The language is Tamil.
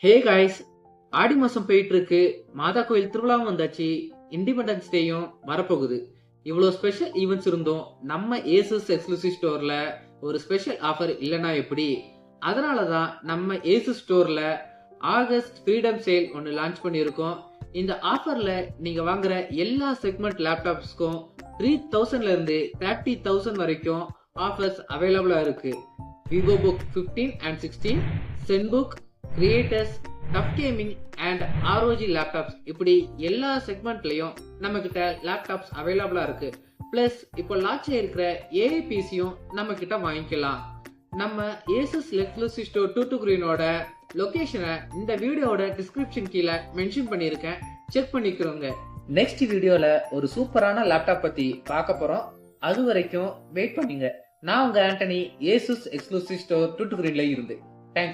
ஹே காய்ஸ், ஆடி மாசம் போயிட்டு இருக்கு. மாதா கோயில் திருவிழாவும் வந்தாச்சு. இண்டிபெண்டன்ஸ் டேயும் வரப்போகுது. இவ்வளோ ஸ்பெஷல் ஈவெண்ட்ஸ் இருந்தும் நம்ம ஏசஸ் எக்ஸ்க்ளூசிவ் ஸ்டோர்ல ஒரு ஸ்பெஷல் ஆஃபர் இல்லைன்னா எப்படி? அதனால தான் நம்ம ஏசஸ் ஸ்டோர்ல ஆகஸ்ட் ஃப்ரீடம் சேல் ஒன்று லான்ச் பண்ணியிருக்கோம். இந்த ஆஃபர்ல நீங்க வாங்குற எல்லா செக்மெண்ட் லேப்டாப்ஸ்க்கும் 3000ல இருந்து 30,000 வரைக்கும் ஆஃபர்ஸ் அவைலபிளா இருக்கு. Vivobook 15 and 16, Zenbook, creators, TUF gaming and ROG laptops, இப்படி எல்லா செக்மெண்ட்லயும் நம்ம கிட்ட லேப்டாப்ஸ் அவைலபிளா இருக்கு. பிளஸ் இப்போ லான்ச் ஆயிருக்கிற ஏஐ பிசியும் நம்ம கிட்ட வாங்கிக்கலாம். நம்ம ஏசஸ் எக்ஸ்க்ளூசிவ் ஸ்டோர் 22 கிரீனோட லொகேஷனை இந்த வீடியோட டிஸ்கிரிப்ஷன் கீழே மென்ஷன் பண்ணியிருக்கேன், செக் பண்ணிக்கிறோங்க. நெக்ஸ்ட் வீடியோல ஒரு சூப்பரான லேப்டாப் பத்தி பார்க்க போறோம். அது வரைக்கும் வெயிட் பண்ணுங்க. நான் உங்க ஆண்டனி, ஏசஸ் எக்ஸ்க்ளூசிவ் ஸ்டோர் 22 கிரீன்ல இருந்து. தேங்க்ஸ்.